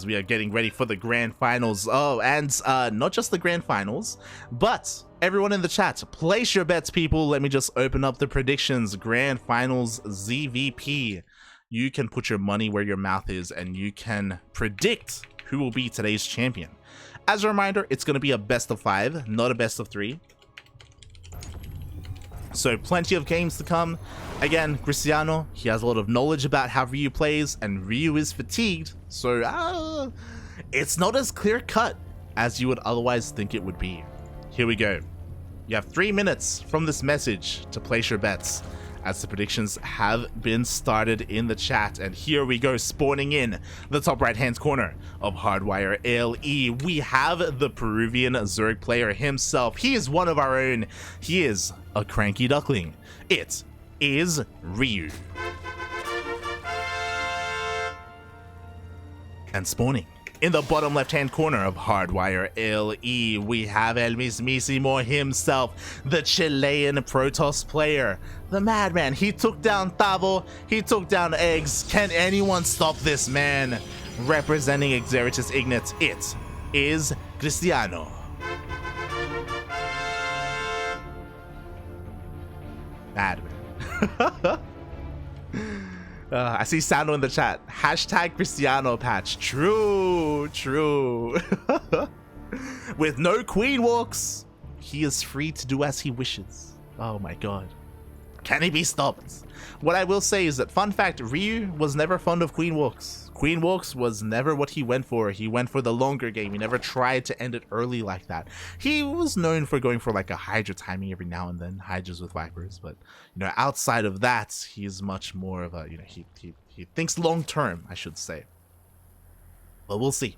as we are getting ready for the grand finals. Oh, and not just the grand finals, but everyone in the chat, place your bets, people. Let me just open up the predictions. Grand finals ZvP. You can put your money where your mouth is, and you can predict who will be today's champion. As a reminder, it's going to be a best of 5, not a best of 3. So plenty of games to come. Again, Cristiano, he has a lot of knowledge about how Ryu plays, and Ryu is fatigued, so it's not as clear-cut as you would otherwise think it would be. Here we go. You have 3 minutes from this message to place your bets, as the predictions have been started in the chat. And here we go, spawning in the top right-hand corner of Hardwire LE. We have the Peruvian Zurich player himself. He is one of our own. He is a cranky duckling. It is Ryu. And spawning in the bottom left-hand corner of Hardwire LE, we have El Mismísimo himself, the Chilean Protoss player, the madman. He took down Tavo, he took down Eggs. Can anyone stop this man? Representing Exeritus Ignat, it is Cristiano. Madman. I see Sando in the chat. Hashtag Cristiano patch. True, true. With no queen walks, he is free to do as he wishes. Oh my god. Can he be stopped? What I will say is that, fun fact, Ryu was never fond of queen walks. Queen walks was never what he went for. He went for the longer game. He never tried to end it early like that. He was known for going for like a Hydra timing every now and then, Hydras with Vipers, but you know, outside of that, he's much more of a, you know, he thinks long term, I should say. But we'll see.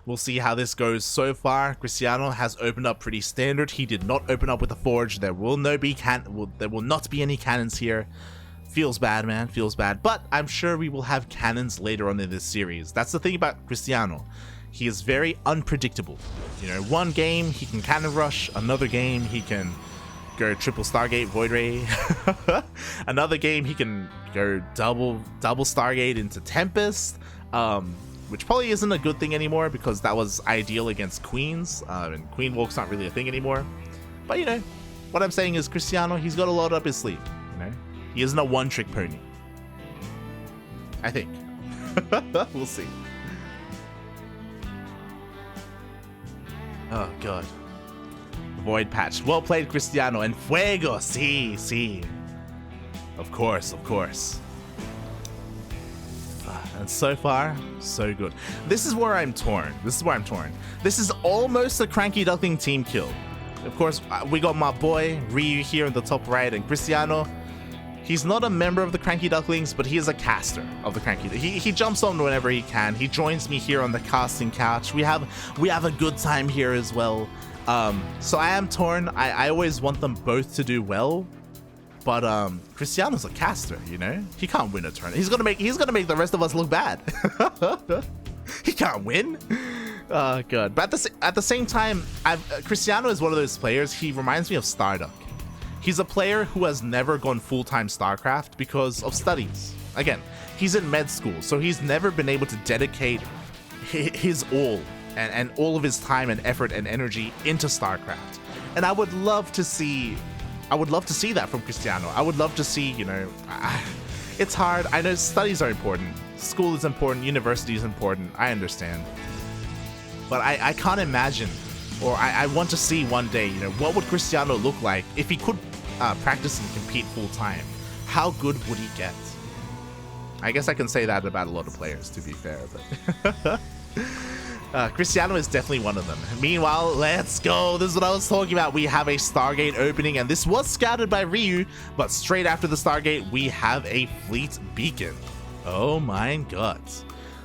We'll see how this goes. So far, Cristiano has opened up pretty standard. He did not open up with a forge. There will not be any cannons here. Feels bad, man. Feels bad. But I'm sure we will have cannons later on in this series. That's the thing about Cristiano. He is very unpredictable. You know, one game he can cannon rush. Another game he can go triple Stargate Void Ray. Another game he can go double Stargate into Tempest. Which probably isn't a good thing anymore, because that was ideal against queens, and queen walk's not really a thing anymore. But you know, what I'm saying is Cristiano, he's got a lot up his sleeve. You know, he isn't a one-trick pony. I think. We'll see. Oh god. Void patch. Well played, Cristiano. And fuego. Sí. Of course. And so far, so good. This is where I'm torn. This is almost a cranky duckling team kill. Of course, we got my boy Ryu here in the top right, and Cristiano. He's not a member of the Cranky Ducklings, but he is a caster of the Cranky. He jumps on whenever he can. He joins me here on the casting couch. We have a good time here as well. So I am torn. I always want them both to do well. But Cristiano's a caster, you know? He can't win a tournament. He's gonna make the rest of us look bad. He can't win. Oh god. But at the same time, Cristiano is one of those players. He reminds me of Starduck. He's a player who has never gone full-time StarCraft because of studies. Again, he's in med school, so he's never been able to dedicate his all and all of his time and effort and energy into StarCraft. And I would love to see that from Cristiano. I would love to see, you know, it's hard. I know studies are important. School is important. University is important. I understand. But I can't imagine, or I want to see one day, you know, what would Cristiano look like if he could practice and compete full time? How good would he get? I guess I can say that about a lot of players, to be fair, but Cristiano is definitely one of them. Meanwhile, let's go. This is what I was talking about. We have a Stargate opening, and this was scouted by Ryu, but straight after the Stargate, we have a fleet beacon. Oh my god.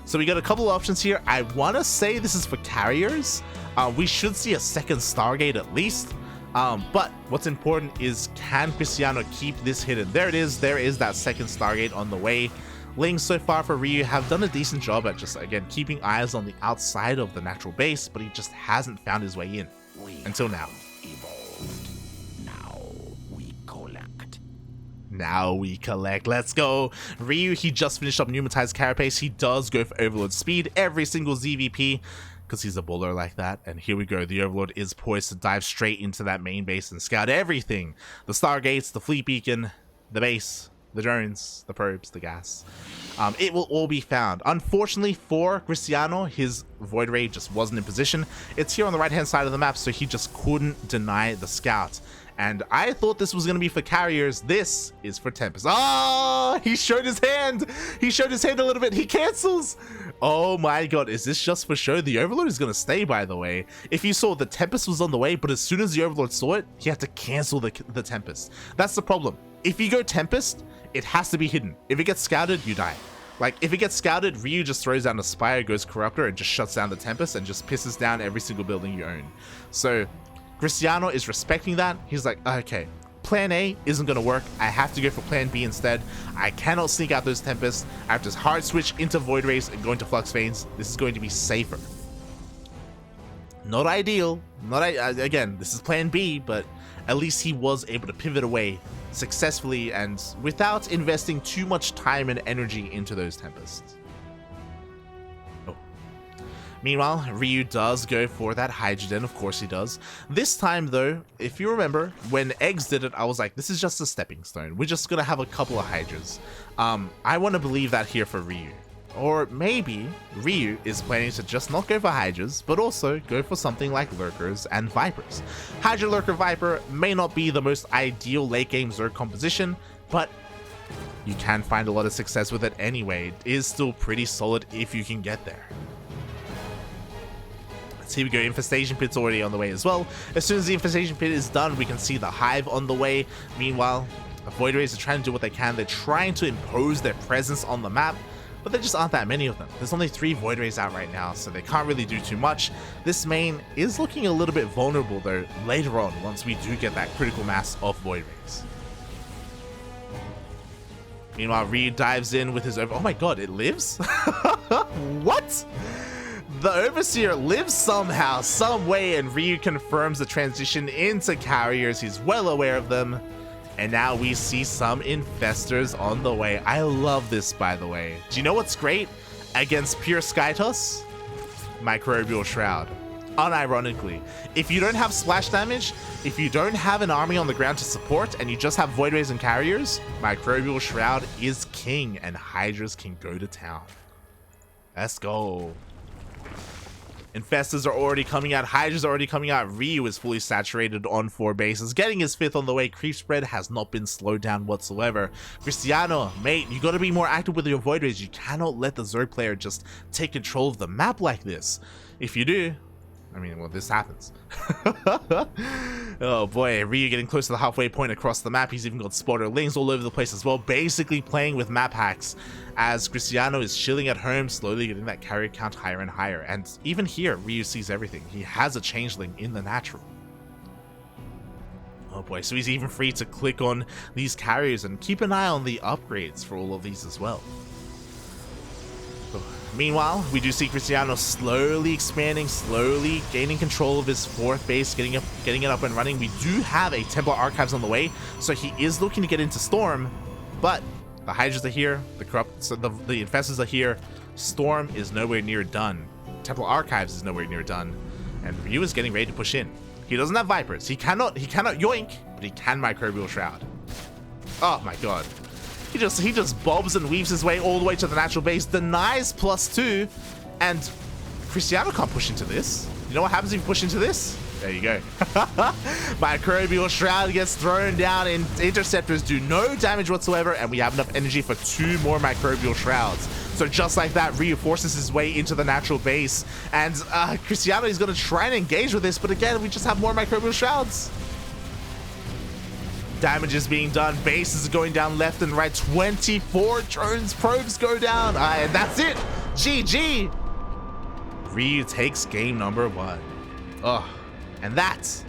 So we got a couple of options here. I want to say this is for carriers. We should see a second Stargate at least. But what's important is, can Cristiano keep this hidden? There it is. There is that second Stargate on the way. Lings so far for Ryu have done a decent job at just, again, keeping eyes on the outside of the natural base, but he just hasn't found his way in until now. Evolved. Now we collect. Now we collect. Let's go. Ryu, he just finished up Pneumatized Carapace. He does go for Overlord Speed every single ZvP because he's a baller like that. And here we go. The Overlord is poised to dive straight into that main base and scout everything. The Stargates, the Fleet Beacon, the base, the drones, the probes, the gas. It will all be found. Unfortunately for Cristiano, his Void Ray just wasn't in position. It's here on the right-hand side of the map, so he just couldn't deny the scout. And I thought this was going to be for carriers. This is for Tempest. Oh, he showed his hand. He showed his hand a little bit. He cancels. Oh my god, is this just for show? The Overlord is going to stay, by the way. If you saw, the Tempest was on the way, but as soon as the Overlord saw it, he had to cancel the Tempest. That's the problem. If you go Tempest, it has to be hidden. If it gets scouted, you die. Like, if it gets scouted, Ryu just throws down a Spire, goes Corruptor, and just shuts down the Tempest and just pisses down every single building you own. So Cristiano is respecting that. He's like, okay, plan A isn't going to work. I have to go for plan B instead. I cannot sneak out those Tempests. I have to hard switch into Void Rays and go into Flux Veins. This is going to be safer. Not ideal. Again, this is plan B, but at least he was able to pivot away successfully and without investing too much time and energy into those Tempests. Meanwhile, Ryu does go for that Hydrogen, of course he does. This time though, if you remember, when Eggs did it, I was like, this is just a stepping stone. We're just gonna have a couple of Hydras. I want to believe that here for Ryu. Or maybe Ryu is planning to just not go for Hydras, but also go for something like Lurkers and Vipers. Hydra, Lurker, Viper may not be the most ideal late game Zerg composition, but you can find a lot of success with it anyway. It is still pretty solid if you can get there. Here we go, Infestation Pit's already on the way as well. As soon as the Infestation Pit is done, we can see the Hive on the way. Meanwhile, the Void Rays are trying to do what they can. They're trying to impose their presence on the map, but there just aren't that many of them. There's only 3 Void Rays out right now, so they can't really do too much. This main is looking a little bit vulnerable though later on, once we do get that critical mass of Void Rays. Meanwhile, Ryu dives in with his oh my god, it lives? What? The Overseer lives somehow, some way, and Ryu confirms the transition into carriers. He's well aware of them. And now we see some Infestors on the way. I love this, by the way. Do you know what's great against pure Skytos? Microbial Shroud. Unironically. If you don't have splash damage, if you don't have an army on the ground to support, and you just have Void Rays and carriers, Microbial Shroud is king, and Hydras can go to town. Let's go. Infestors are already coming out. Hydras are already coming out. Ryu is fully saturated on 4 bases, getting his 5th on the way. Creep spread has not been slowed down whatsoever. Cristiano, mate, you gotta be more active with your Void Rays. You cannot let the Zerg player just take control of the map like this. If you do, I mean, well, this happens. Oh boy, Ryu getting close to the halfway point across the map. He's even got spotter lings all over the place as well, basically playing with map hacks as Cristiano is chilling at home, slowly getting that carrier count higher and higher. And even here, Ryu sees everything. He has a changeling in the natural. Oh boy, so he's even free to click on these carriers and keep an eye on the upgrades for all of these as well. Meanwhile, we do see Cristiano slowly expanding, slowly gaining control of his 4th base, getting it up and running. We do have a Templar Archives on the way, so he is looking to get into Storm, but the Hydras are here, the Infestors are here. Storm is nowhere near done. Templar Archives is nowhere near done, and Ryu is getting ready to push in. He doesn't have Vipers. He cannot yoink, but he can Microbial Shroud. Oh my god. He just bobs and weaves his way all the way to the natural base, denies +2, and Cristiano can't push into this. You know what happens if you push into this? There you go. Microbial Shroud gets thrown down, and Interceptors do no damage whatsoever, and we have enough energy for 2 more Microbial Shrouds. So just like that, Ryu forces his way into the natural base, and Cristiano is going to try and engage with this, but again, we just have more Microbial Shrouds. Damage is being done. Bases are going down left and right. 24 drones probes go down. And that's it. GG. Ryu takes game number 1. Oh, and that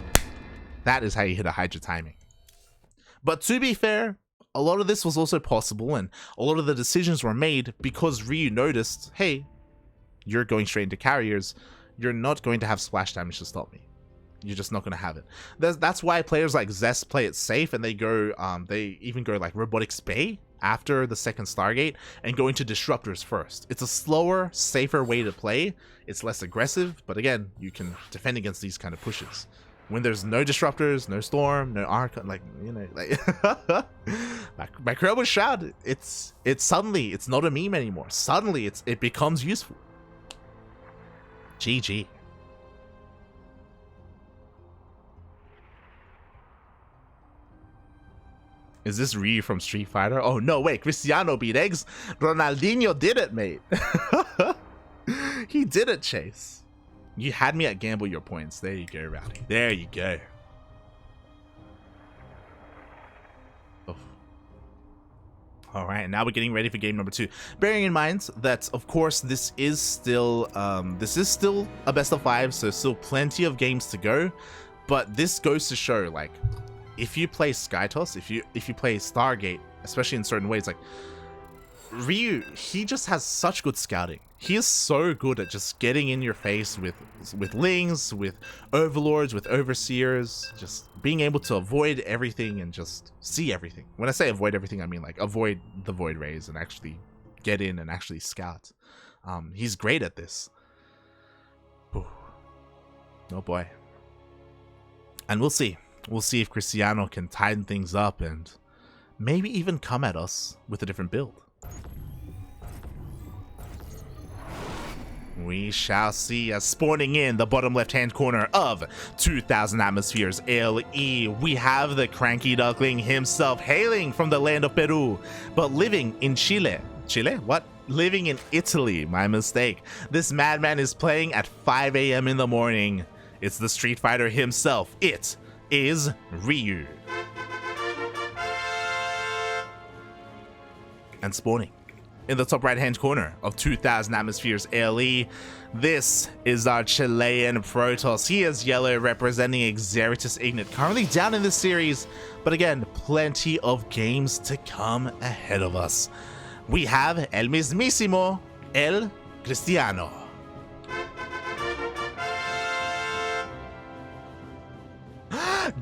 is how you hit a Hydra timing. But to be fair, a lot of this was also possible, and a lot of the decisions were made because Ryu noticed, hey, you're going straight into carriers. You're not going to have splash damage to stop me. You're just not going to have it. That's why players like Zest play it safe, and they go, they even go like Robotics Bay after the second Stargate and go into Disruptors first. It's a slower, safer way to play. It's less aggressive, but again, you can defend against these kind of pushes. When there's no Disruptors, no Storm, no Arc, like, you know, like my Crowbar Shroud, it's suddenly, it's not a meme anymore. Suddenly, it becomes useful. GG. Is this Ryu from Street Fighter? Oh, no, wait. Cristiano beat Eggs. Ronaldinho did it, mate. He did it, Chase. You had me at gamble your points. There you go, Rowdy. There you go. Oh. All right, now we're getting ready for game number 2. Bearing in mind that, of course, this is still a best of 5, so still plenty of games to go. But this goes to show, like, if you play Skytoss, if you play Stargate, especially in certain ways, like Ryu, he just has such good scouting. He is so good at just getting in your face with Lings, with Overlords, with Overseers, just being able to avoid everything and just see everything. When I say avoid everything, I mean like avoid the Void Rays and actually get in and actually scout. He's great at this. Ooh. Oh boy. And we'll see. We'll see if Cristiano can tighten things up and maybe even come at us with a different build. We shall see. As spawning in the bottom left-hand corner of 2000 Atmospheres LE, we have the CranKy Duckling himself, hailing from the land of Peru, but living in Chile. Chile? What? Living in Italy. My mistake. This madman is playing at 5 a.m. in the morning. It's the Street Fighter himself. It is Ryu. And spawning in the top right hand corner of 2000 Atmospheres LE, this is our Chilean Protoss. He is yellow, representing Xeritus Ignite, currently down in this series, but again, plenty of games to come ahead of us. We have El Mismísimo El Cristiano.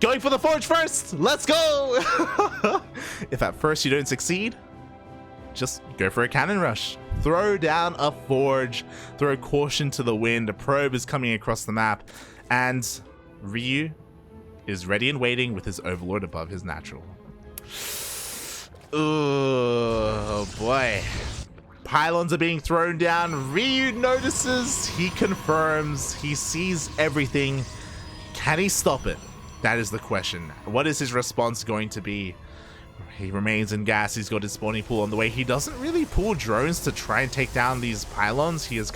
Going for the Forge first! Let's go! If at first you don't succeed, just go for a cannon rush. Throw down a Forge. Throw caution to the wind. A probe is coming across the map. And Ryu is ready and waiting with his Overlord above his natural. Oh boy. Pylons are being thrown down. Ryu notices. He confirms. He sees everything. Can he stop it? That is the question. What is his response going to be? He remains in gas. He's got his spawning pool on the way. He doesn't really pull drones to try and take down these pylons. He has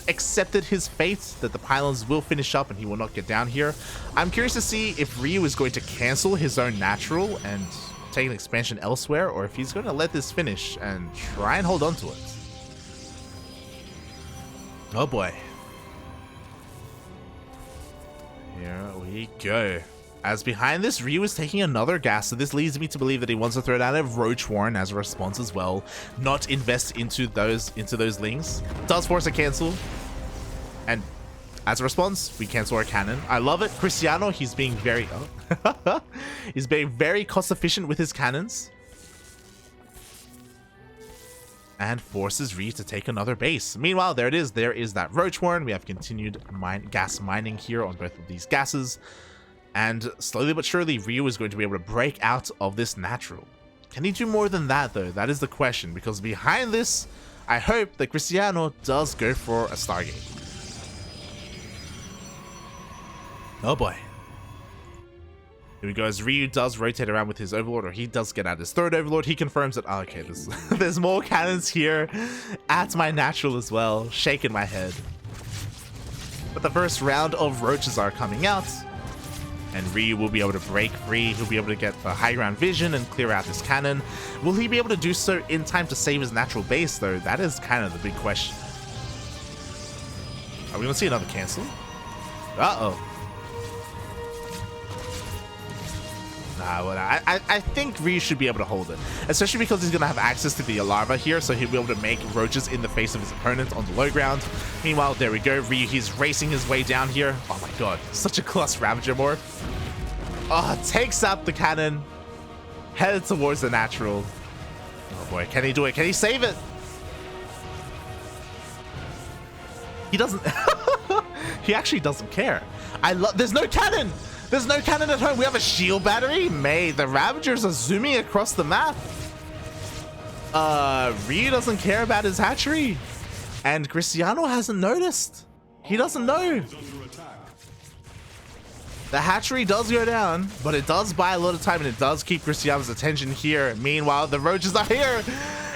accepted his fate that the pylons will finish up and he will not get down here. I'm curious to see if Ryu is going to cancel his own natural and take an expansion elsewhere, or if he's going to let this finish and try and hold on to it. Oh boy. Here we go. As behind this, Ryu is taking another gas, so this leads me to believe that he wants to throw down a Roach Warren as a response as well. Not invest into those Lings. Does force a cancel. And as a response, we cancel our cannon. I love it. Cristiano, he's being very he's being very cost efficient with his cannons. And forces Ryu to take another base. Meanwhile, there it is. There is that Roach Warren. We have continued gas mining here on both of these gases. And slowly but surely, Ryu is going to be able to break out of this natural. Can he do more than that, though? That is the question. Because behind this, I hope that Cristiano does go for a Stargate. Oh boy. Here we go. As Ryu does rotate around with his Overlord, or he does get out his third Overlord, he confirms that, oh, okay, there's more cannons here at my natural as well. Shaking my head. But the first round of roaches are coming out. And Ryu will be able to break free. He'll be able to get the high ground vision and clear out this cannon. Will he be able to do so in time to save his natural base, though? That is kind of the big question. Are we going to see another cancel? Uh-oh. Well, I think Ryu should be able to hold it, especially because he's going to have access to the larva here, so he'll be able to make roaches in the face of his opponent on the low ground. Meanwhile, there we go. Ryu, he's racing his way down here. Oh my god, such a class Ravager morph. Oh, takes out the cannon, headed towards the natural. Oh boy, can he do it? Can he save it? He doesn't. He actually doesn't care. There's no cannon. There's no cannon at home. We have a shield battery. The Ravagers are zooming across the map. Ryu doesn't care about his hatchery. And Cristiano hasn't noticed. He doesn't know. The hatchery does go down, but it does buy a lot of time and it does keep Cristiano's attention here. Meanwhile, the roaches are here.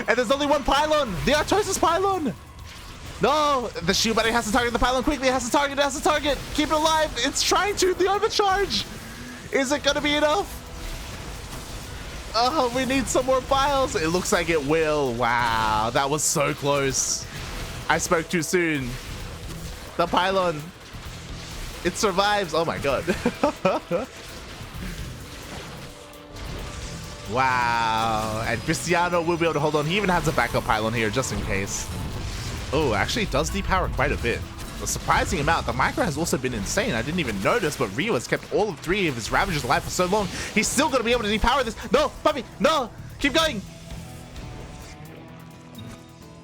And there's only one pylon. The Artosis pylon. No, the shield battery has to target the pylon quickly. It has to target, it has to target. Keep it alive. It's trying to. The overcharge. Is it going to be enough? Oh, we need some more files. It looks like it will. Wow, that was so close. I spoke too soon. The pylon. It survives. Oh my god. Wow. And Cristiano will be able to hold on. He even has a backup pylon here just in case. Oh, actually it does depower quite a bit. A surprising amount. The micro has also been insane. I didn't even notice, but Ryu has kept all 3 of his Ravagers alive for so long. He's still going to be able to depower this. No, puppy, no, keep going.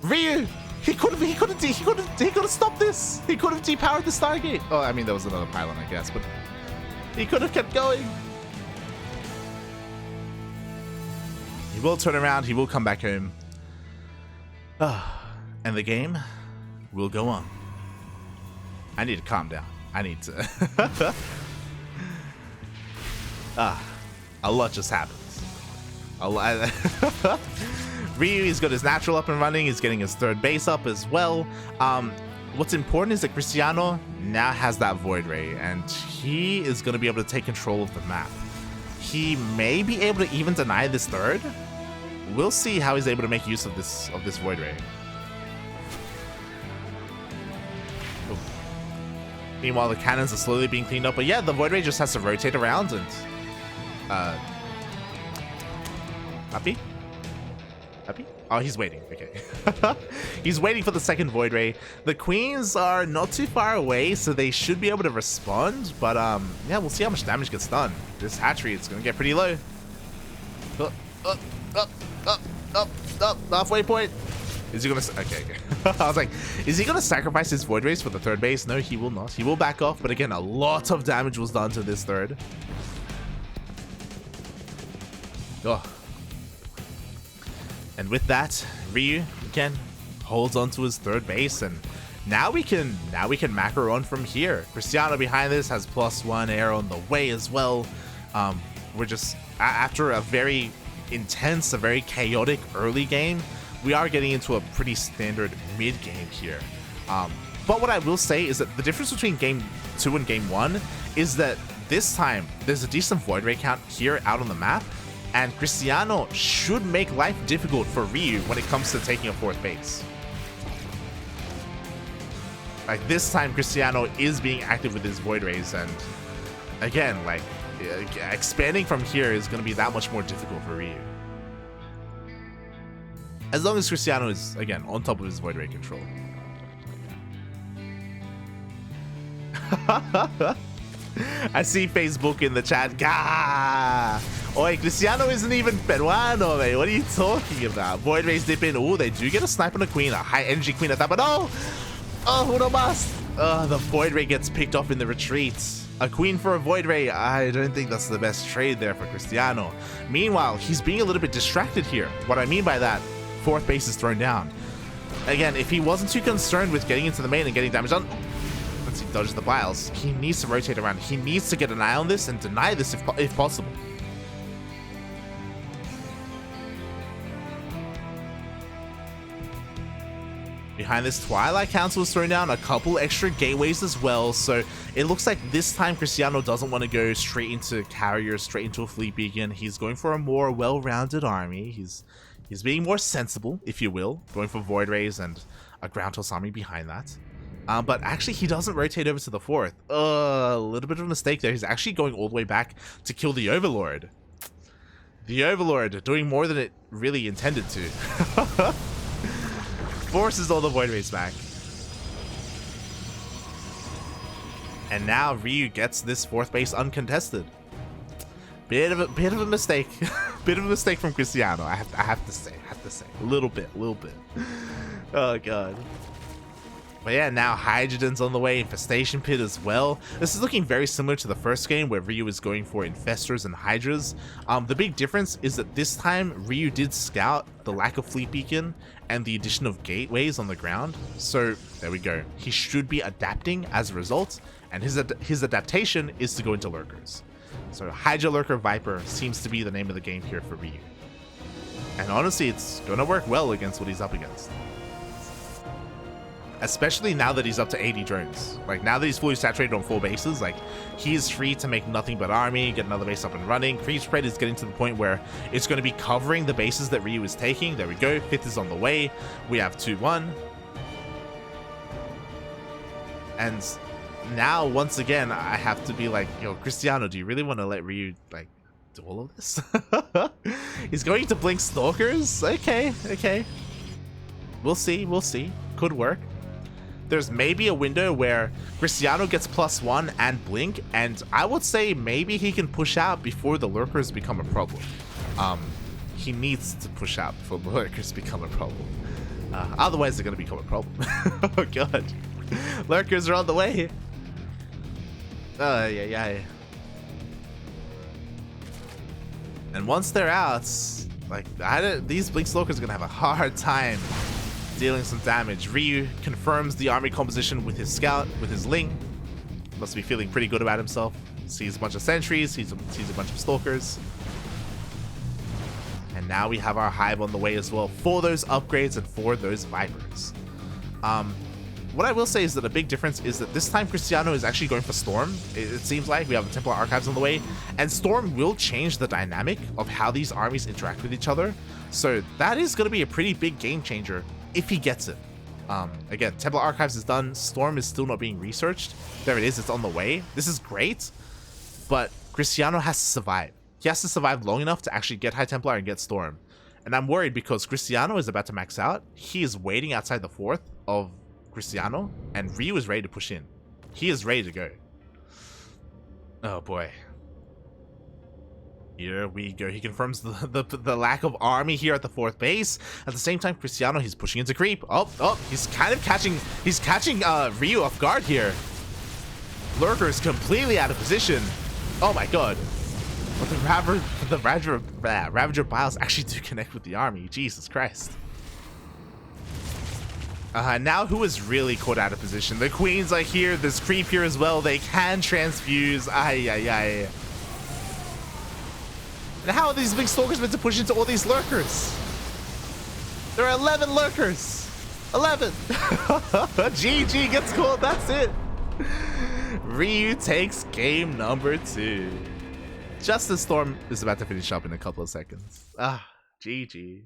Ryu, he could have stopped this. He could have depowered the Stargate. Oh, I mean, there was another pylon, I guess, but he could have kept going. He will turn around. He will come back home. And the game will go on. I need to calm down. I need to. A lot just happens. A lot. Ryu, he's got his natural up and running. He's getting his 3rd base up as well. What's important is that Cristiano now has that Void Ray, and he is going to be able to take control of the map. He may be able to even deny this 3rd. We'll see how he's able to make use of this Void Ray. Meanwhile, the cannons are slowly being cleaned up. But yeah, the Void Ray just has to rotate around and... Happy? Happy? Oh, he's waiting. Okay. He's waiting for the 2nd Void Ray. The Queens are not too far away, so they should be able to respond. But, yeah, we'll see how much damage gets done. This hatchery is going to get pretty low. Up. Halfway point. Is he gonna... Okay. I was like, is he gonna sacrifice his Void Rays for the 3rd base? No, he will not. He will back off, but again, a lot of damage was done to this 3rd. Oh. And with that, Ryu, again, holds on to his 3rd base, and now we can macro on from here. Cristiano behind this has +1 air on the way as well. We're just... After a very intense, a very chaotic early game, we are getting into a pretty standard mid game here. But what I will say is that the difference between game 2 and game 1 is that this time there's a decent Void Ray count here out on the map, and Cristiano should make life difficult for Ryu when it comes to taking a 4th base. Like, this time Cristiano is being active with his Void Rays, and again, like, expanding from here is going to be that much more difficult for Ryu. As long as Cristiano is, again, on top of his Void Ray control. I see Facebook in the chat. Gah! Oi, Cristiano isn't even Peruano, mate. What are you talking about? Void Rays dip in. Oh, they do get a snipe on a Queen. A high energy Queen at that, but no! Oh, uno más! The Void Ray gets picked off in the retreat. A Queen for a Void Ray. I don't think that's the best trade there for Cristiano. Meanwhile, he's being a little bit distracted here. What I mean by that, 4th base is thrown down. Again, if he wasn't too concerned with getting into the main and getting damage done, once he dodges the biles, he needs to rotate around. He needs to get an eye on this and deny this if possible. Behind this, Twilight Council is thrown down, a couple extra gateways as well, so it looks like this time Cristiano doesn't want to go straight into carriers, straight into a fleet beacon. He's going for a more well-rounded army. He's being more sensible, if you will, going for Void Rays and a Ground Toss army behind that. But actually, he doesn't rotate over to the 4th. A little bit of a mistake there. He's actually going all the way back to kill the Overlord. The Overlord doing more than it really intended to. Forces all the Void Rays back. And now Ryu gets this 4th base uncontested. Bit of a mistake. Bit of a mistake from Cristiano. I have to say. A little bit. Oh god. But yeah, now Hydrogen's on the way, Infestation Pit as well. This is looking very similar to the first game where Ryu is going for Infestors and Hydras. The big difference is that this time Ryu did scout the lack of Fleet Beacon and the addition of gateways on the ground. So there we go. He should be adapting as a result, and his adaptation is to go into Lurkers. So Hydra Lurker Viper seems to be the name of the game here for Ryu. And honestly, it's going to work well against what he's up against. Especially now that he's up to 80 drones. Like, now that he's fully saturated on 4 bases, like, he is free to make nothing but army, get another base up and running. Creep spread is getting to the point where it's going to be covering the bases that Ryu is taking. There we go. 5th is on the way. We have 2-1. And now, once again, I have to be like, yo, Cristiano, do you really want to let Ryu, like, do all of this? He's going to blink Stalkers? Okay. We'll see. Could work. There's maybe a window where Cristiano gets +1 and blink, and I would say maybe he can push out before the Lurkers become a problem. He needs to push out before the Lurkers become a problem. Otherwise, they're going to become a problem. Oh god. Lurkers are on the way. Yeah. And once they're out, like, these blink Stalkers are going to have a hard time dealing some damage. Ryu confirms the army composition with his scout, with his Ling. Must be feeling pretty good about himself. Sees a bunch of sentries, sees a bunch of Stalkers. And now we have our Hive on the way as well for those upgrades and for those Vipers. What I will say is that a big difference is that this time Cristiano is actually going for Storm. It seems like we have the Templar Archives on the way, and Storm will change the dynamic of how these armies interact with each other. So that is going to be a pretty big game changer if he gets it. Again, Templar Archives is done. Storm is still not being researched. There it is. It's on the way. This is great, but Cristiano has to survive. He has to survive long enough to actually get High Templar and get Storm. And I'm worried because Cristiano is about to max out. He is waiting outside the 4th of Cristiano, and Ryu is ready to push in. He is ready to go. Oh boy. Here we go. He confirms the lack of army here at the 4th base. At the same time, Cristiano, he's pushing into creep. Oh, he's kind of catching Ryu off guard here. Lurker is completely out of position. Oh my god. But the Ravager Biles actually do connect with the army. Jesus Christ. Now who is really caught out of position? The Queens are here. There's creep here as well. They can transfuse. Ay. And how are these big Stalkers meant to push into all these Lurkers? There are 11 Lurkers. 11. GG gets called. That's it. Ryu takes game number 2. Just as Storm is about to finish up in a couple of seconds. GG.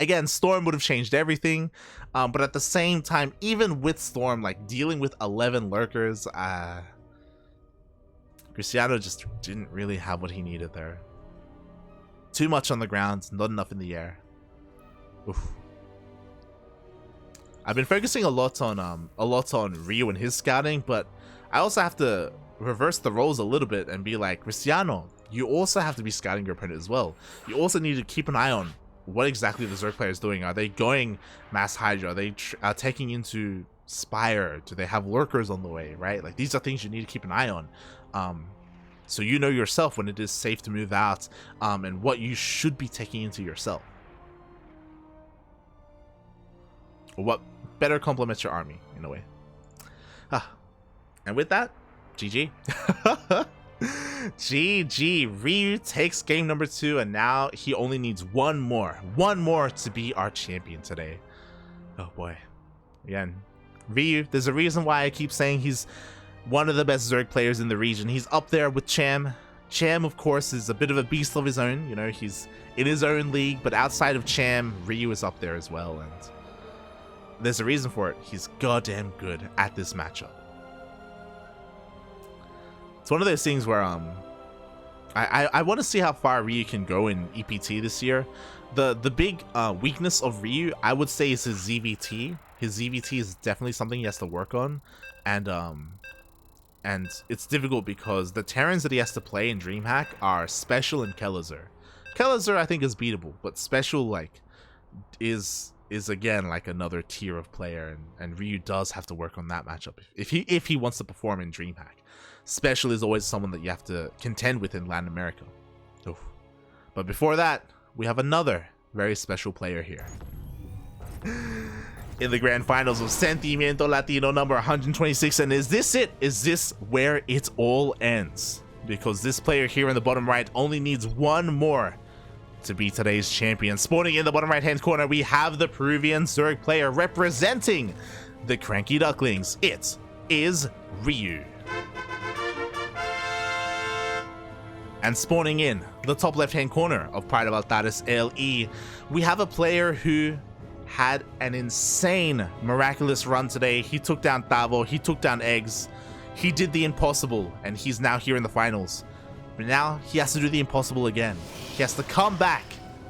Again, Storm would have changed everything, but at the same time, even with Storm, like, dealing with 11 Lurkers, Cristiano just didn't really have what he needed there. Too much on the ground, not enough in the air. Oof. I've been focusing a lot on Ryu and his scouting, but I also have to reverse the roles a little bit and be like, Cristiano, you also have to be scouting your opponent as well. You also need to keep an eye on what exactly the Zerg player is doing. Are they going mass Hydra? Are they taking into Spire? Do they have Lurkers on the way, right? Like, these are things you need to keep an eye on. So you know yourself when it is safe to move out, and what you should be taking into yourself. Or what better complements your army, in a way. And with that, GG. GG. Ryu takes game number 2, and now he only needs one more to be our champion today. Oh boy. Again, Ryu, there's a reason why I keep saying he's one of the best Zerg players in the region. He's up there with Cham. Cham, of course, is a bit of a beast of his own. You know, he's in his own league, but outside of Cham, Ryu is up there as well, and there's a reason for it. He's goddamn good at this matchup. It's one of those things where I want to see how far Ryu can go in EPT this year. The big weakness of Ryu, I would say, is his ZvT. His ZvT is definitely something he has to work on, and it's difficult because the Terrans that he has to play in DreamHack are Special and Kelazur. Kelazur I think is beatable, but Special like is again like another tier of player, and Ryu does have to work on that matchup if he wants to perform in DreamHack. Special is always someone that you have to contend with in Latin America. Oof. But before that, we have another very special player here. In the grand finals of Sentimiento Latino number 126, and is this it? Is this where it all ends? Because this player here in the bottom right only needs one more to be today's champion. Spawning in the bottom right hand corner, we have the Peruvian Zurich player representing the CranKy Ducklings. It is Ryu. And spawning in the top left hand corner of Pride of Altares LE, we have a player who had an insane miraculous run today. He took down Tavo, he took down Eggs, he did the impossible, and he's now here in the finals. But now he has to do the impossible again. He has to come back.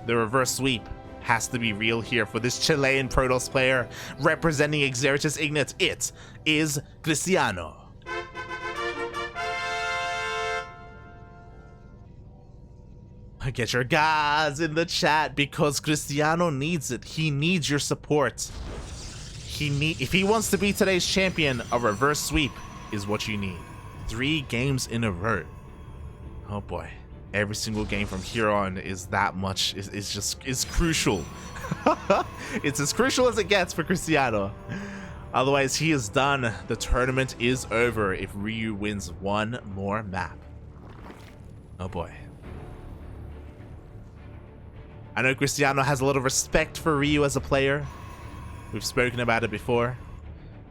The reverse sweep has to be real here for this Chilean Protoss player representing Exeritus Ignat. It is Cristiano. Get your guys in the chat because Cristiano needs it. He needs your support. If he wants to be today's champion, a reverse sweep is what you need. 3 games in a row. Oh boy. Every single game from here on is that much. It's crucial. It's as crucial as it gets for Cristiano. Otherwise, he is done. The tournament is over if Ryu wins one more map. Oh boy. I know Cristiano has a lot of respect for Ryu as a player. We've spoken about it before.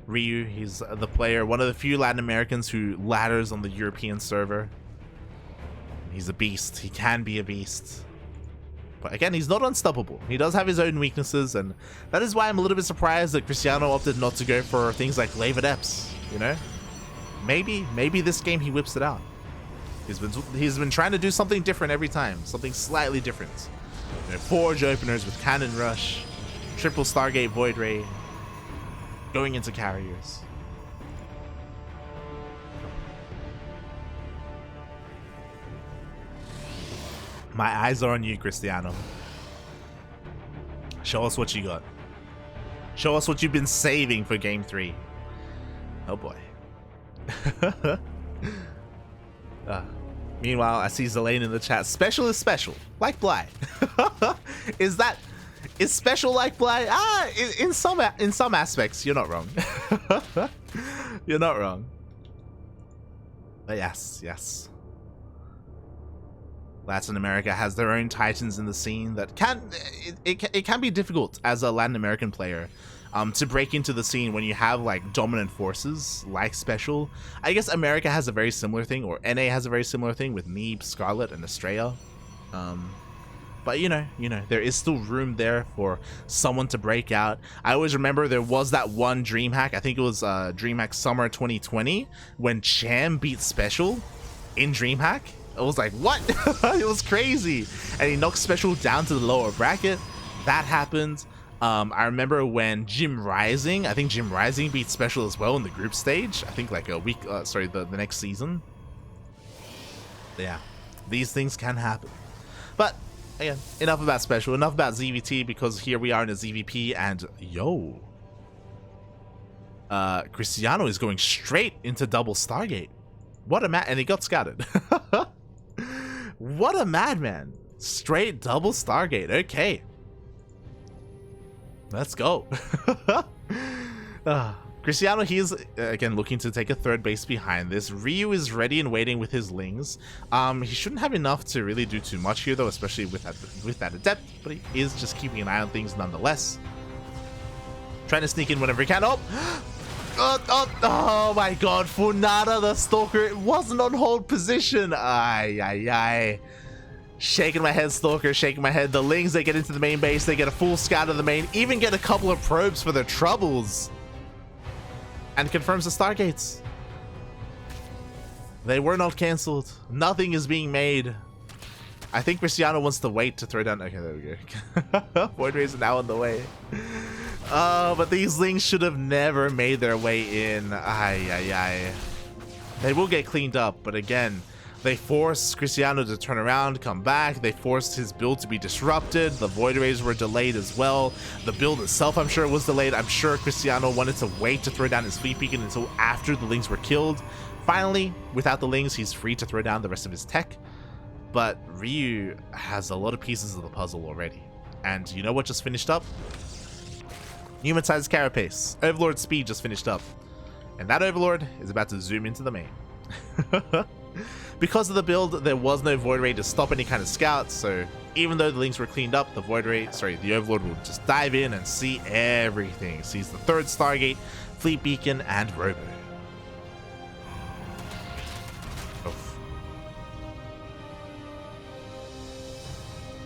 Ryu, he's the player, one of the few Latin Americans who ladders on the European server. He's a beast. He can be a beast. But again, he's not unstoppable. He does have his own weaknesses, and that is why I'm a little bit surprised that Cristiano opted not to go for things like Lava Depths, you know? Maybe this game he whips it out. He's been trying to do something different every time, something slightly different. You know, Forge openers with Cannon Rush, triple Stargate Void Ray, going into carriers. My eyes are on you, Cristiano. Show us what you got. Show us what you've been saving for game 3. Oh boy. Meanwhile, I see Zelane in the chat. Special is special, like Bly. Is special like Bly? In some aspects, you're not wrong. You're not wrong. But yes. Latin America has their own titans in the scene that can be difficult as a Latin American player to break into the scene when you have like dominant forces like Special. I guess America has a very similar thing, or NA has a very similar thing with Neeb, Scarlet, and Estrella. But you know, there is still room there for someone to break out. I always remember there was that one DreamHack, I think it was DreamHack Summer 2020, when Cham beat Special in DreamHack. It was like, what? It was crazy. And he knocked Special down to the lower bracket. That happened. I remember when Jim Rising, I think Jim Rising beat Special as well in the group stage. I think like a week, the next season. Yeah, these things can happen. But again, enough about Special, enough about ZvT, because here we are in a ZvP, and yo, Cristiano is going straight into double Stargate. What a and he got scouted. What a madman. Straight double Stargate. Okay. Let's go. Cristiano, he is again looking to take a third base behind this. Ryu is ready and waiting with his Lings. He shouldn't have enough to really do too much here though, especially with that Adept, but he is just keeping an eye on things nonetheless. Trying to sneak in whenever he can. Oh my god, Funada the Stalker, it wasn't on hold position. Ay. Shaking my head, Stalker, shaking my head. The Lings, they get into the main base, they get a full scout of the main, even get a couple of probes for their troubles. And confirms the Stargates. They were not cancelled. Nothing is being made. I think Cristiano wants to wait to throw down. Okay, there we go. Void Rays are now on the way. But these Lings should have never made their way in. Ay. They will get cleaned up, but again, they forced Cristiano to turn around, come back. They forced his build to be disrupted. The Void Rays were delayed as well. The build itself, I'm sure, was delayed. I'm sure Cristiano wanted to wait to throw down his Fleet Beacon until after the Lings were killed. Finally, without the Lings, he's free to throw down the rest of his tech. But Ryu has a lot of pieces of the puzzle already. And you know what just finished up? Human-sized Carapace. Overlord Speed just finished up. And that Overlord is about to zoom into the main. Because of the build, there was no Void Ray to stop any kind of scouts, so even though the Lings were cleaned up, the the Overlord will just dive in and see everything. Sees the third Stargate, Fleet Beacon, and Robo. Oof.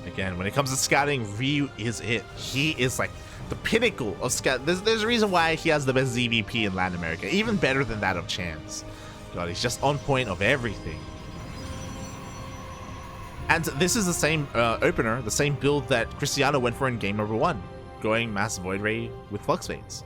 Again, when it comes to scouting, Ryu is it. He is like the pinnacle of scout. There's a reason why he has the best ZvP in Latin America, even better than that of Chance. God, he's just on point of everything. And this is the same opener, the same build that Cristiano went for in game number 1, going Mass Void Ray with Flux Fates.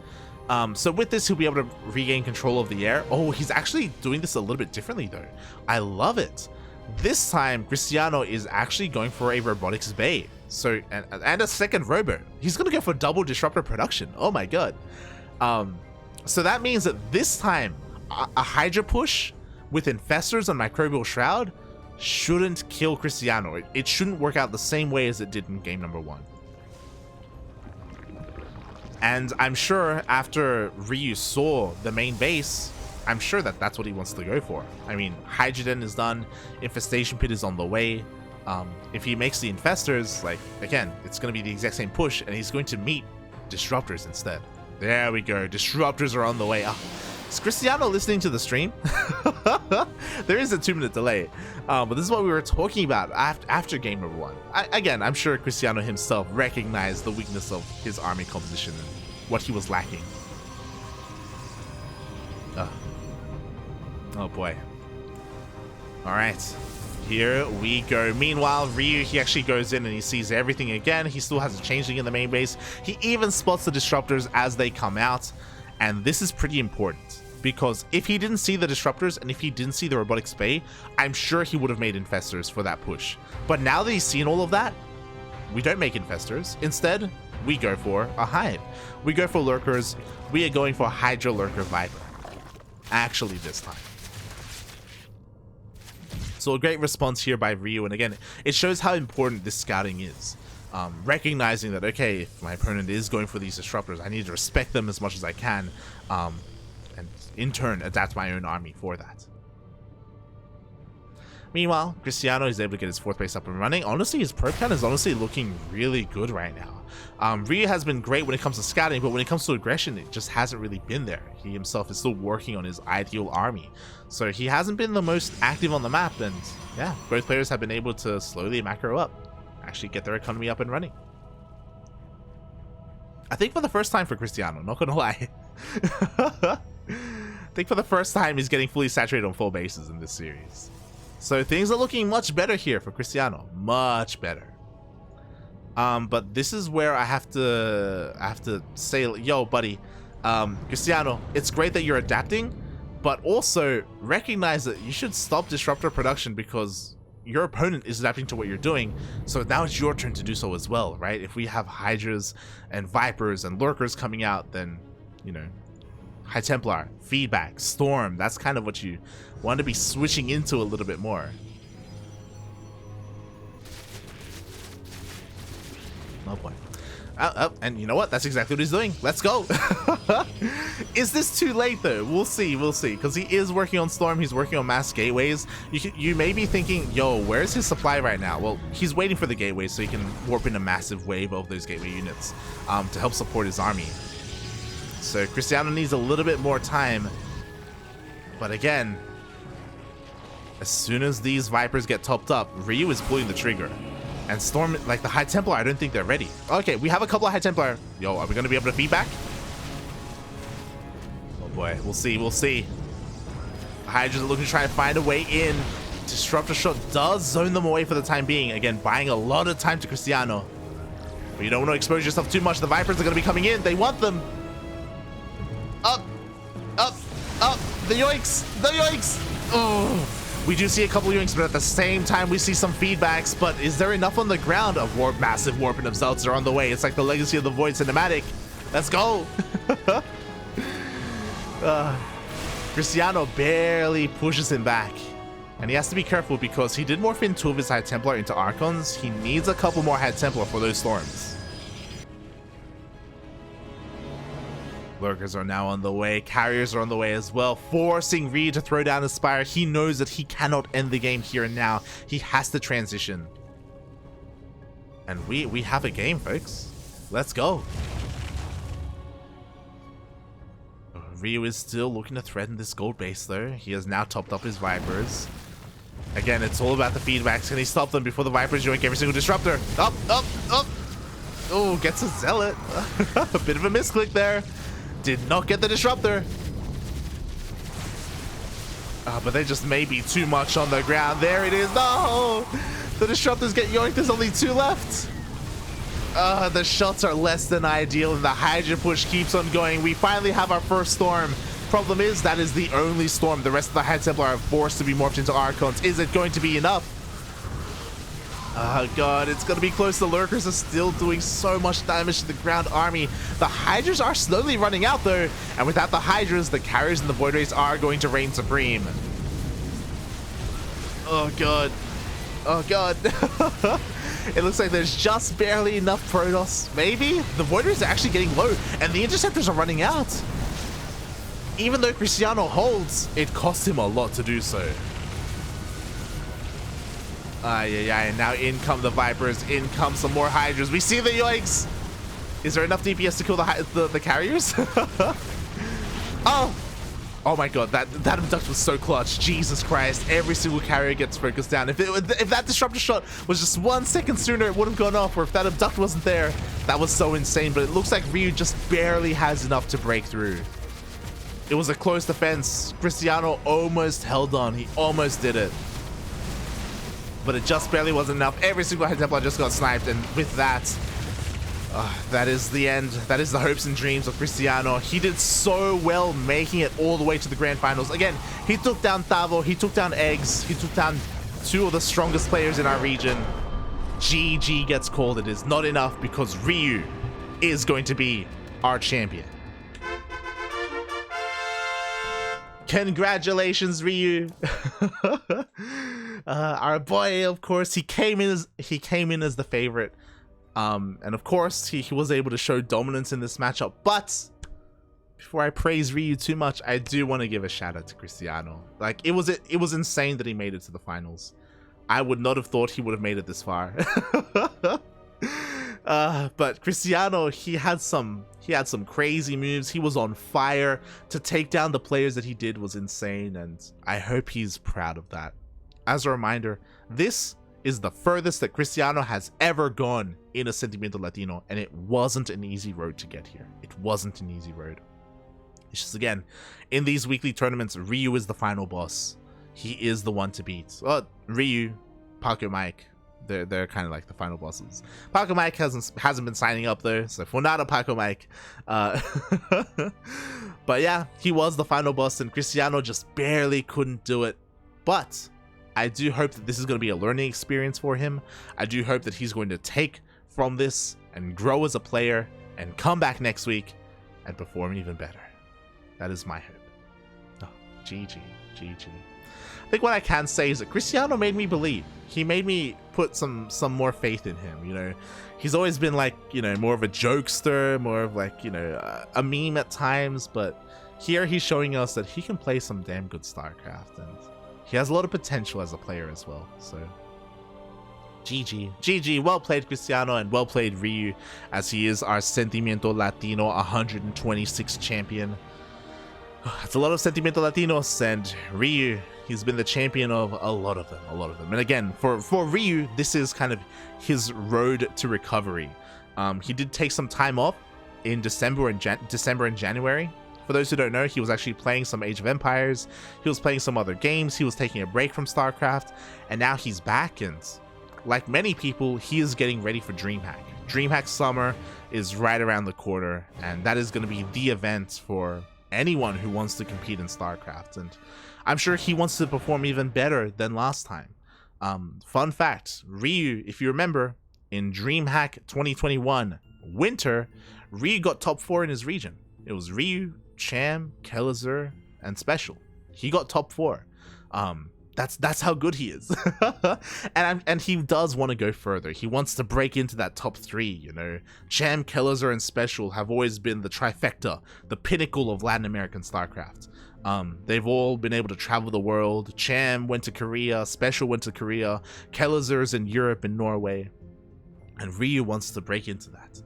So with this, he'll be able to regain control of the air. Oh, he's actually doing this a little bit differently though. I love it. This time, Cristiano is actually going for a Robotics Bay. So, and a second Robo. He's going to go for double Disruptor production. Oh my god. So that means that this time, a Hydra push with Infestors on Microbial Shroud shouldn't kill Cristiano. It shouldn't work out the same way as it did in game number 1. And I'm sure after Ryu saw the main base, I'm sure that that's what he wants to go for. I mean, Hydrogen is done, Infestation Pit is on the way. If he makes the Infestors, like, again, it's going to be the exact same push, and he's going to meet Disruptors instead. There we go, Disruptors are on the way. Is Cristiano listening to the stream? There is a 2-minute delay, but this is what we were talking about after game number 1. Again, I'm sure Cristiano himself recognized the weakness of his army composition and what he was lacking. Oh boy. Alright, here we go. Meanwhile, Ryu, he actually goes in and he sees everything again. He still has a changeling in the main base. He even spots the Disruptors as they come out. And this is pretty important, because if he didn't see the Disruptors and if he didn't see the Robotics Bay, I'm sure he would have made Infestors for that push. But now that he's seen all of that, we don't make Infestors. Instead, we go for a Hive. We go for Lurkers. We are going for Hydra Lurker Viper. Actually, this time. So a great response here by Ryu, and again, it shows how important this scouting is. Recognizing that, okay, if my opponent is going for these Disruptors, I need to respect them as much as I can, and in turn adapt my own army for that. Meanwhile, Cristiano is able to get his 4th base up and running. Honestly, his proc count is honestly looking really good right now. Ryu has been great when it comes to scouting, but when it comes to aggression, it just hasn't really been there. He himself is still working on his ideal army. So he hasn't been the most active on the map, and yeah, both players have been able to slowly macro up. Actually get their economy up and running. I think for the first time for Cristiano, not gonna lie. I think for the first time he's getting fully saturated on full bases in this series. So things are looking much better here for Cristiano. Much better. But this is where I have to say, yo, buddy, Cristiano, it's great that you're adapting, but also recognize that you should stop Disruptor production because your opponent is adapting to what you're doing, so now it's your turn to do so as well, right? If we have Hydras and Vipers and Lurkers coming out, then, you know, High Templar, Feedback, Storm, that's kind of what you want to be switching into a little bit more. Oh boy. And you know what? That's exactly what he's doing. Let's go. Is this too late though? We'll see, because he is working on Storm, he's working on mass gateways. You may be thinking, yo, where's his supply right now? Well, he's waiting for the gateways so he can warp in a massive wave of those gateway units to help support his army. So Cristiano needs a little bit more time. But again, as soon as these Vipers get topped up, Ryu is pulling the trigger. And Storm, like the High Templar, I don't think they're ready. Okay, we have a couple of High Templar. Yo, are we going to be able to feed back? Oh boy, we'll see. Hydra's looking to try and find a way in. Disruptor shot does zone them away for the time being. Again, buying a lot of time to Cristiano. But you don't want to expose yourself too much. The Vipers are going to be coming in. They want them. Up, up, up. The yoinks. The yoinks. Oh, we do see a couple of yoinks, but at the same time, we see some feedbacks. But is there enough on the ground? A massive warping of Zelts are on the way. It's like the Legacy of the Void cinematic. Let's go. Cristiano barely pushes him back. And he has to be careful because he did morph in 2 of his High Templar into Archons. He needs a couple more High Templar for those storms. Lurkers are now on the way. Carriers are on the way as well, forcing Ryu to throw down his Spire. He knows that he cannot end the game here and now. He has to transition. And we have a game, folks. Let's go. Ryu is still looking to threaten this gold base though. He has now topped up his Vipers. Again, it's all about the feedbacks. Can he stop them before the Vipers yoink every single disruptor? Up, up, up. Oh, gets a Zealot. A bit of a misclick there. Did not get the disruptor. But they just may be too much on the ground. There it is. No! The disruptors get yoinked. There's only 2 left. The shots are less than ideal and the Hydra push keeps on going. We finally have our first storm. Problem is, that is the only storm. The rest of the High Templar are forced to be morphed into Archons. Is it going to be enough? Oh god, it's going to be close. The Lurkers are still doing so much damage to the ground army. The Hydras are slowly running out though. And without the Hydras, the carriers and the Void Rays are going to reign supreme. Oh god. Oh god. It looks like there's just barely enough Protoss. Maybe? The Void Rays are actually getting low, and the Interceptors are running out. Even though Cristiano holds, it costs him a lot to do so. And now in come the Vipers, in come some more Hydras. We see the yoinks. Is there enough DPS to kill the carriers? Oh my god, that abduct was so clutch. Jesus Christ, every single carrier gets focused down. If that disruptor shot was just 1 second sooner, it would have gone off, or if that abduct wasn't there, that was so insane. But it looks like Ryu just barely has enough to break through. It was a close defense. Cristiano almost held on. He almost did it. But it just barely wasn't enough. Every single High Templar just got sniped, and with that, that is the end. That is the hopes and dreams of Cristiano. He did so well making it all the way to the grand finals. Again, he took down Tavo, he took down Eggs, he took down 2 of the strongest players in our region. GG gets called. It is not enough because Ryu is going to be our champion. Congratulations, Ryu. Our boy, of course, he came in as the favorite. And of course, he was able to show dominance in this matchup. But before I praise Ryu too much, I do want to give a shout out to Cristiano. Like, it was insane that he made it to the finals. I would not have thought he would have made it this far. But Cristiano, he had some crazy moves. He was on fire. To take down the players that he did was insane, and I hope he's proud of that. As a reminder, this is the furthest that Cristiano has ever gone in a Sentimiento Latino, and it wasn't an easy road to get here. It wasn't an easy road. It's just, again, in these weekly tournaments, Ryu is the final boss. He is the one to beat. Well, Ryu, Paco Mike, they're kind of like the final bosses. Paco Mike hasn't been signing up though, so for not a Paco Mike. But yeah, he was the final boss, and Cristiano just barely couldn't do it. But I do hope that this is going to be a learning experience for him. I do hope that he's going to take from this and grow as a player and come back next week and perform even better. That is my hope. Oh, GG. I think what I can say is that Cristiano made me believe. He made me put some more faith in him, you know. He's always been like, you know, more of a jokester, more of like, you know, a meme at times, but here he's showing us that he can play some damn good StarCraft, and he has a lot of potential as a player as well. So GG, well played Cristiano, and well played Ryu, as he is our Sentimiento Latino 126 champion. It's a lot of Sentimiento Latinos, and Ryu, he's been the champion of a lot of them. And again, for Ryu, this is kind of his road to recovery. He did take some time off in December and January For those who don't know, he was actually playing some Age of Empires, he was playing some other games, he was taking a break from StarCraft, and now he's back, and like many people, he is getting ready for DreamHack. DreamHack Summer is right around the corner, and that is going to be the event for anyone who wants to compete in StarCraft, and I'm sure he wants to perform even better than last time. Fun fact, Ryu, if you remember, in DreamHack 2021 Winter, Ryu got top 4 in his region. It was Ryu, Cham, Kelazur, and Special. He got top 4. That's how good he is. and he does want to go further. He wants to break into that top 3, you know. Cham, Kelazur, and Special have always been the trifecta, the pinnacle of Latin American StarCraft. They've all been able to travel the world. Cham went to Korea, Special went to Korea, Kelazur's in Europe and Norway, and Ryu wants to break into that.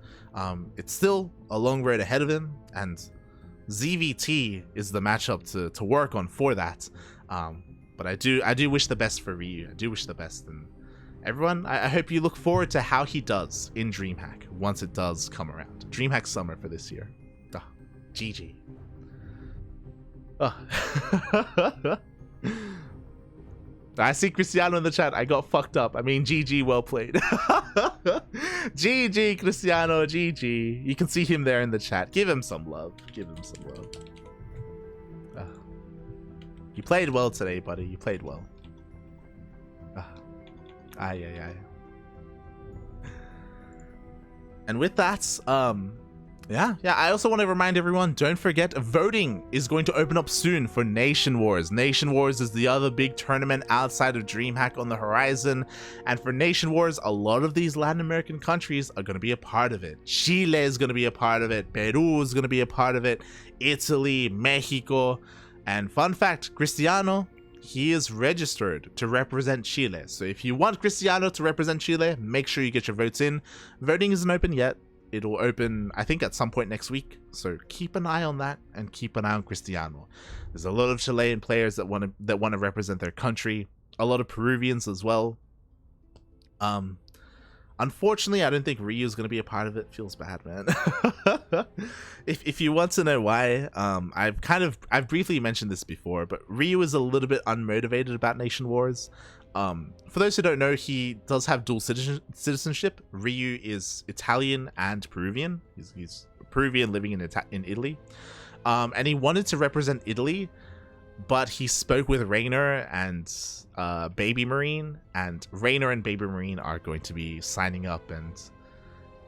It's still a long road ahead of him, and ZvT is the matchup to work on for that. But I do wish the best for Ryu. I do wish the best, and everyone, I hope you look forward to how he does in DreamHack once it does come around. DreamHack Summer for this year. GG. I see Cristiano in the chat. I got fucked up. I mean, GG, well played. GG, Cristiano, GG. You can see him there in the chat. Give him some love. Give him some love. You played well today, buddy. You played well. And with that, yeah, I also want to remind everyone, don't forget, voting is going to open up soon for Nation Wars. Nation Wars is the other big tournament outside of DreamHack on the horizon, and for Nation Wars, a lot of these Latin American countries are going to be a part of it. Chile is going to be a part of it, Peru is going to be a part of it, Italy, Mexico, and fun fact, Cristiano, he is registered to represent Chile. So if you want Cristiano to represent Chile, make sure you get your votes in. Voting isn't open yet. It'll open, I think, at some point next week. So keep an eye on that and keep an eye on Cristiano. There's a lot of Chilean players that want to represent their country. A lot of Peruvians as well. Unfortunately, I don't think Ryu is going to be a part of it. Feels bad, man. If you want to know why, I've briefly mentioned this before, but Ryu is a little bit unmotivated about Nation Wars. For those who don't know, he does have dual citizenship. Ryu is Italian and Peruvian. He's Peruvian living in Italy. And he wanted to represent Italy, but he spoke with Raynor and Baby Marine, and Raynor and Baby Marine are going to be signing up,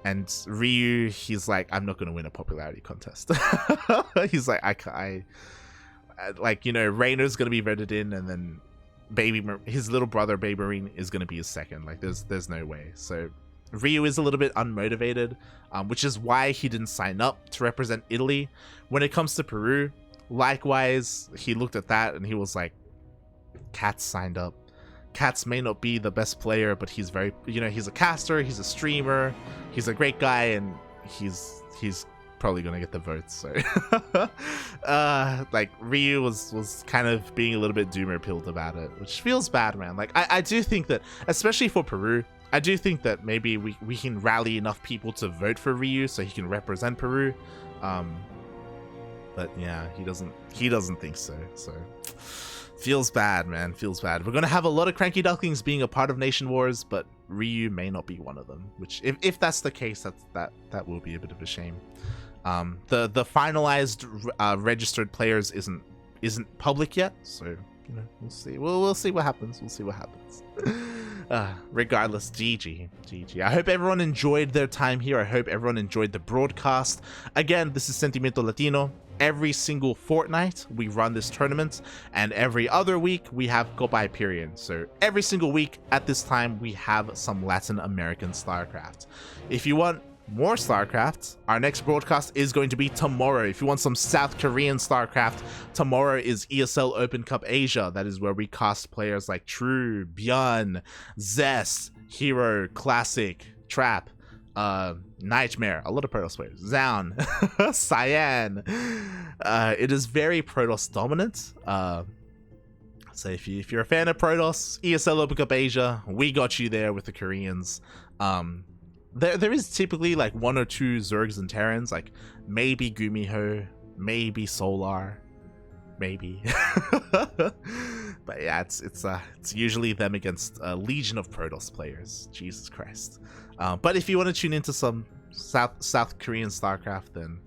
and Ryu, he's like, I'm not going to win a popularity contest. He's like, I like, you know, Raynor's going to be voted in, and then his little brother Baby Marine is going to be his second. Like, there's no way. So Ryu is a little bit unmotivated, which is why he didn't sign up to represent Italy. When it comes to Peru, likewise, he looked at that and he was like, Katz signed up. Katz may not be the best player, but he's very, you know, he's a caster, he's a streamer, he's a great guy, and he's probably gonna get the votes. So like, Ryu was kind of being a little bit doomer pilled about it, which feels bad, man. Like, I do think that, especially for Peru, I do think that maybe we can rally enough people to vote for Ryu so he can represent Peru. But yeah, he doesn't think so. So feels bad, man. Feels bad. We're gonna have a lot of CranKy Ducklings being a part of Nation Wars, but Ryu may not be one of them. Which, if that's the case, that will be a bit of a shame. The finalized registered players isn't public yet, so, you know, we'll see. We'll see what happens. We'll see what happens. Regardless, GG. I hope everyone enjoyed their time here. I hope everyone enjoyed the broadcast. Again, this is Sentimiento Latino. Every single fortnight we run this tournament, and every other week we have Copa Hyperion. So every single week at this time we have some Latin American StarCraft. If you want more StarCraft, our next broadcast is going to be tomorrow. If you want some South Korean StarCraft, tomorrow is ESL Open Cup Asia. That is where we cast players like True, Bjorn, Zest, Hero, Classic, Trap, Nightmare, a lot of Protoss players, Zaun, Cyan. It is very Protoss dominant. So if you're a fan of Protoss, ESL Open Cup Asia, we got you there with the Koreans. There is typically like one or two Zergs and Terrans, like maybe Gumiho, maybe Solar, maybe. But yeah, it's usually them against a legion of Protoss players. Jesus Christ. But if you want to tune into some South Korean StarCraft, then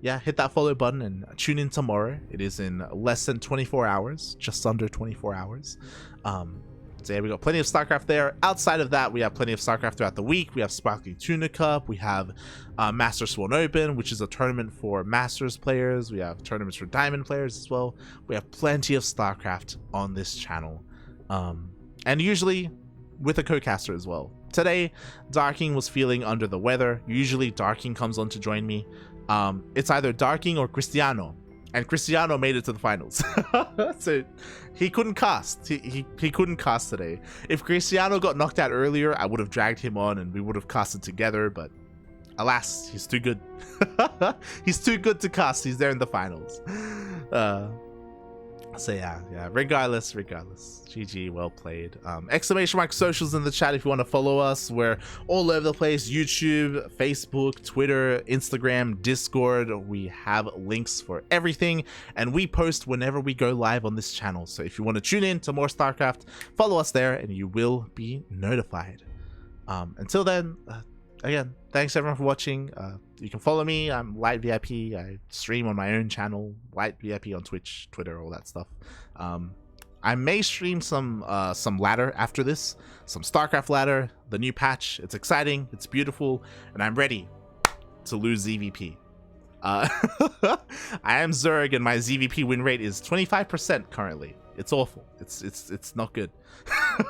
yeah, hit that follow button and tune in tomorrow. It is in less than 24 hours, just under 24 hours. So yeah, we got plenty of StarCraft there. Outside of that, we have plenty of StarCraft throughout the week. We have Sparkling Tuna Cup. We have Master Swan Open, which is a tournament for Masters players. We have tournaments for Diamond players as well. We have plenty of StarCraft on this channel. And usually with a co-caster as well. Today, Darking was feeling under the weather. Usually Darking comes on to join me. It's either Darking or Cristiano. And Cristiano made it to the finals. So he couldn't cast. He couldn't cast today. If Cristiano got knocked out earlier, I would have dragged him on and we would have casted together, but alas, he's too good. He's too good to cast. He's there in the finals. So yeah, regardless, GG, well played. Exclamation mark socials in the chat if you want to follow us. We're all over the place: YouTube, Facebook, Twitter, Instagram, Discord. We have links for everything, and we post whenever we go live on this channel. So if you want to tune in to more StarCraft, follow us there and you will be notified. Until then, again, thanks everyone for watching. You can follow me. I'm LightVIP. I stream on my own channel, LightVIP on Twitch, Twitter, all that stuff. I may stream some ladder after this, some StarCraft ladder, the new patch. It's exciting, it's beautiful, and I'm ready to lose ZvP. I am Zerg, and my ZvP win rate is 25% currently. It's awful. It's not good.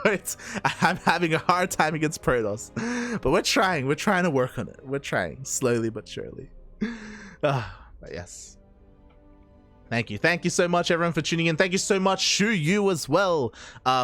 I'm having a hard time against Protoss, but we're trying to work on it. We're trying slowly but surely. But yes, thank you so much everyone for tuning in. Thank you so much Shu Yu as well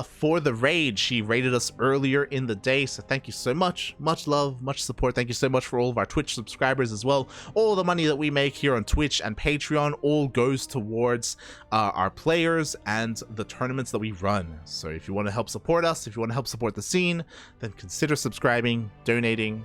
for the raid. She raided us earlier in the day, so thank you so much. Much love, much support. Thank you so much for all of our Twitch subscribers as well. All the money that we make here on Twitch and Patreon all goes towards our players and the tournaments that we run. So if you want to help support us, if you want to help support the scene, then consider subscribing, donating.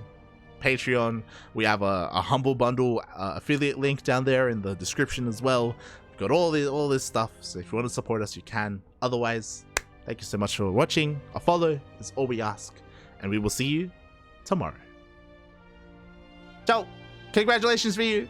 Patreon, we have a Humble Bundle affiliate link down there in the description as well. Got all this stuff, so if you want to support us, you can. Otherwise, thank you so much for watching. A follow is all we ask, and we will see you tomorrow. Ciao. Congratulations for you.